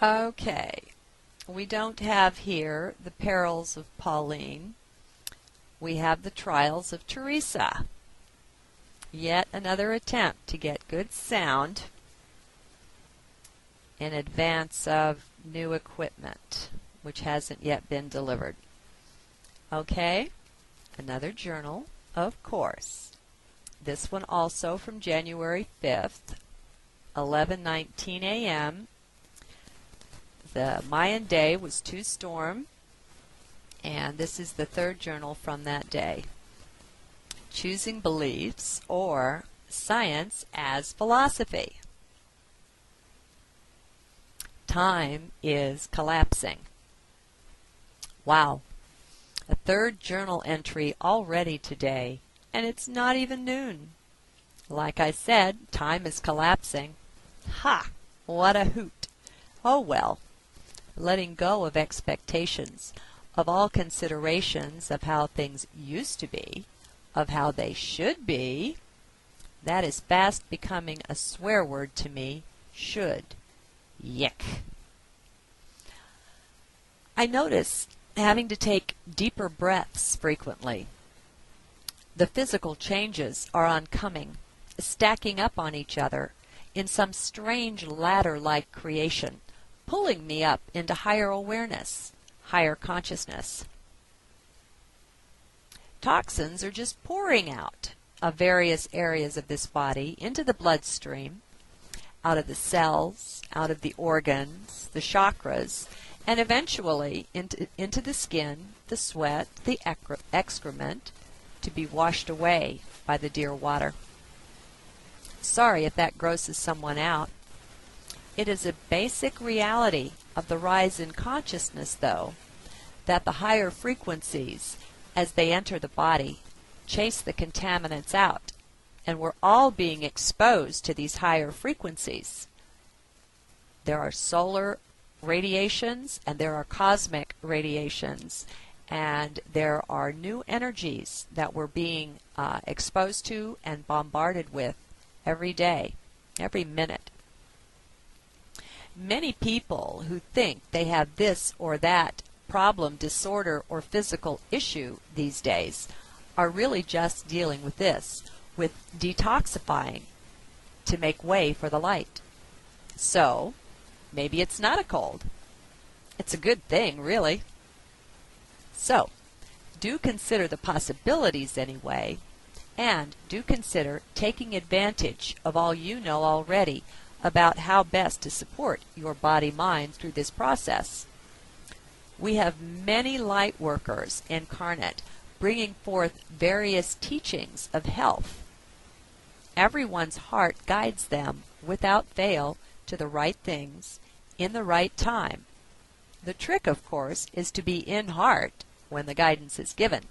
Okay, we don't have here the perils of Pauline. We have the trials of Teresa. Yet another attempt to get good sound in advance of new equipment, which hasn't yet been delivered. Okay, another journal, of course. This one also from January 5th, 11:19 a.m. The Mayan day was 2 storm, and this is the third journal from that day. Choosing beliefs or science as philosophy. Time is collapsing. Wow. A third journal entry already today, and it's not even noon. Like I said, time is collapsing. Ha! What a hoot. Oh well. Letting go of expectations, of all considerations of how things used to be, of how they should be, that is fast becoming a swear word to me, should. Yick. I notice having to take deeper breaths frequently. The physical changes are oncoming, stacking up on each other in some strange ladder-like creation, pulling me up into higher awareness, higher consciousness. Toxins are just pouring out of various areas of this body into the bloodstream, out of the cells, out of the organs, the chakras, and eventually into the skin, the sweat, the excrement, to be washed away by the dear water. Sorry if that grosses someone out. It is a basic reality of the rise in consciousness, though, that the higher frequencies, as they enter the body, chase the contaminants out, and we're all being exposed to these higher frequencies. There are solar radiations, and there are cosmic radiations, and there are new energies that we're being exposed to and bombarded with every day, every minute. Many people who think they have this or that problem, disorder, or physical issue these days are really just dealing with this, with detoxifying to make way for the light. So, maybe it's not a cold. It's a good thing, really. So, do consider the possibilities anyway, and do consider taking advantage of all you know already about how best to support your body-mind through this process. We have many light workers incarnate, bringing forth various teachings of health. Everyone's heart guides them, without fail, to the right things, in the right time. The trick, of course, is to be in heart when the guidance is given.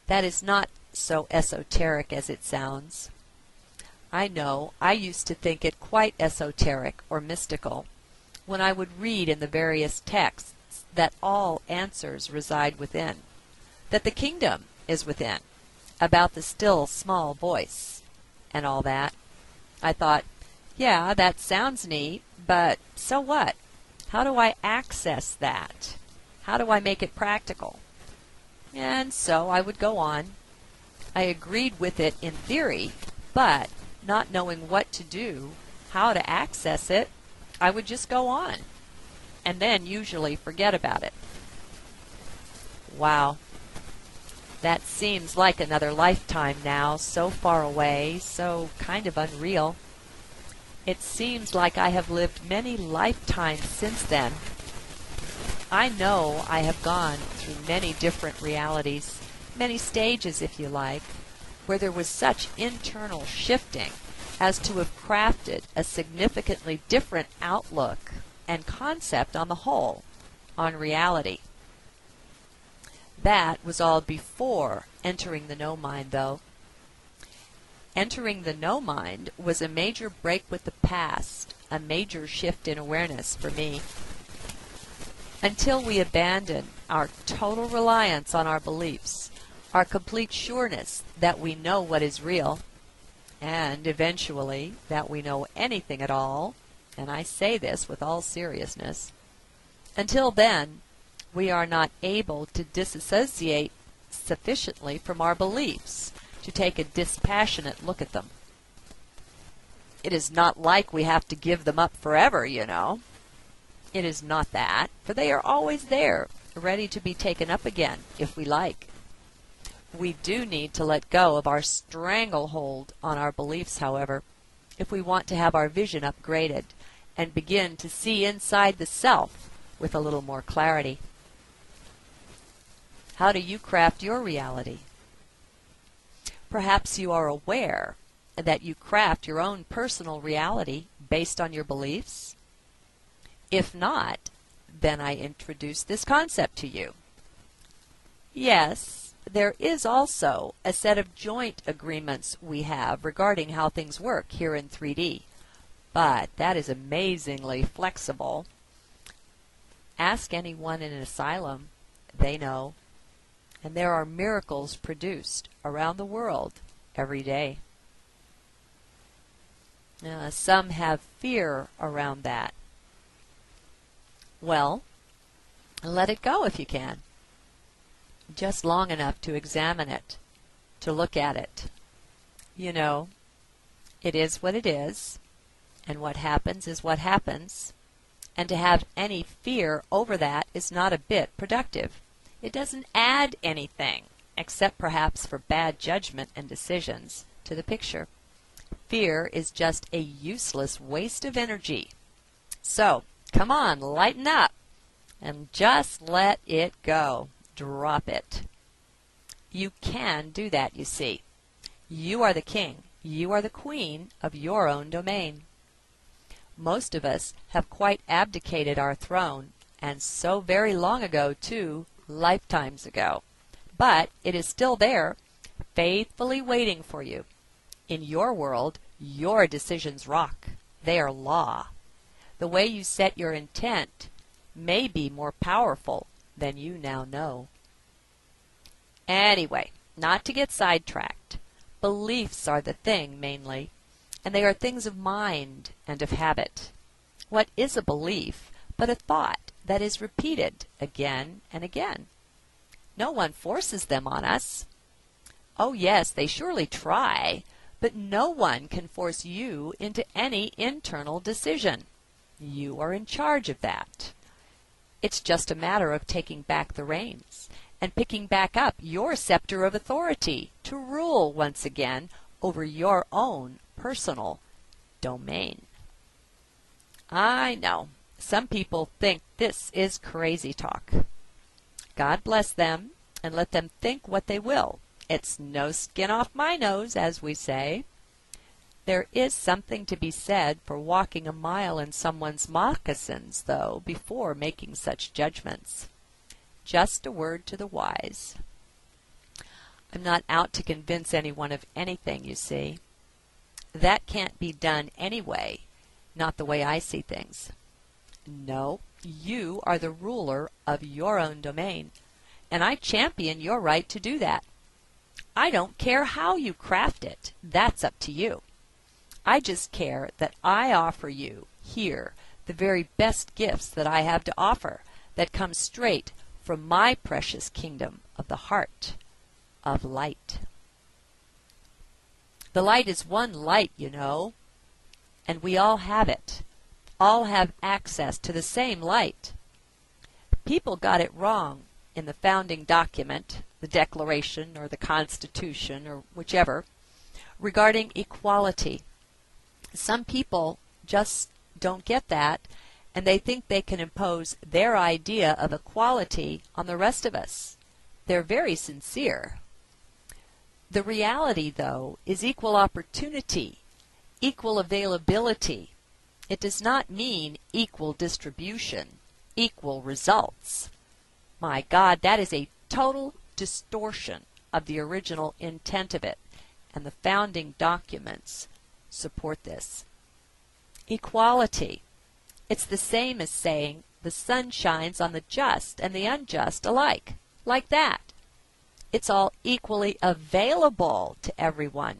That is not so esoteric as it sounds. I know I used to think it quite esoteric or mystical when I would read in the various texts that all answers reside within, that the kingdom is within, about the still small voice, and all that. I thought, yeah, that sounds neat, but so what? How do I access that? How do I make it practical? And so I would go on. I agreed with it in theory, but not knowing what to do, how to access it, I would just go on, and then usually forget about it. Wow. That seems like another lifetime now, so far away, so kind of unreal. It seems like I have lived many lifetimes since then. I know I have gone through many different realities, many stages if you like, where there was such internal shifting as to have crafted a significantly different outlook and concept on the whole, on reality. That was all before entering the no-mind, though. Entering the no-mind was a major break with the past, a major shift in awareness for me. Until we abandon our total reliance on our beliefs, our complete sureness that we know what is real, and eventually that we know anything at all, and I say this with all seriousness, until then, we are not able to disassociate sufficiently from our beliefs to take a dispassionate look at them. It is not like we have to give them up forever, you know. It is not that, for they are always there, ready to be taken up again, if we like. We do need to let go of our stranglehold on our beliefs, however, if we want to have our vision upgraded and begin to see inside the self with a little more clarity. How do you craft your reality? Perhaps you are aware that you craft your own personal reality based on your beliefs? If not, then I introduce this concept to you. Yes, there is also a set of joint agreements we have regarding how things work here in 3D, but that is amazingly flexible. Ask anyone in an asylum, they know, and there are miracles produced around the world every day. Some have fear around that. Well, let it go if you can. Just long enough to examine it, to look at it. You know, it is what it is, and what happens is what happens, and to have any fear over that is not a bit productive. It doesn't add anything, except perhaps for bad judgment and decisions, to the picture. Fear is just a useless waste of energy. So, come on, lighten up, and just let it go. Drop it. You can do that, you see. You are the king. You are the queen of your own domain. Most of us have quite abdicated our throne, and so very long ago, too, lifetimes ago. But it is still there, faithfully waiting for you. In your world, your decisions rock. They are law. The way you set your intent may be more powerful than you now know. Anyway, not to get sidetracked, beliefs are the thing mainly, and they are things of mind and of habit. What is a belief but a thought that is repeated again and again? No one forces them on us. Oh yes, they surely try, but no one can force you into any internal decision. You are in charge of that. It's just a matter of taking back the reins and picking back up your scepter of authority to rule once again over your own personal domain. I know, some people think this is crazy talk. God bless them, and let them think what they will. It's no skin off my nose, as we say. There is something to be said for walking a mile in someone's moccasins, though, before making such judgments. Just a word to the wise. I'm not out to convince anyone of anything, you see. That can't be done anyway, not the way I see things. No, you are the ruler of your own domain, and I champion your right to do that. I don't care how you craft it. That's up to you. I just care that I offer you here the very best gifts that I have to offer that come straight from my precious kingdom of the heart of light. The light is one light, you know, and we all have it. All have access to the same light. People got it wrong in the founding document, the Declaration or the Constitution or whichever, regarding equality. Some people just don't get that, and they think they can impose their idea of equality on the rest of us. They're very sincere. The reality, though, is equal opportunity, equal availability. It does not mean equal distribution, equal results. My God, that is a total distortion of the original intent of it, and the founding documents support this. Equality. It's the same as saying the sun shines on the just and the unjust alike, like that. It's all equally available to everyone.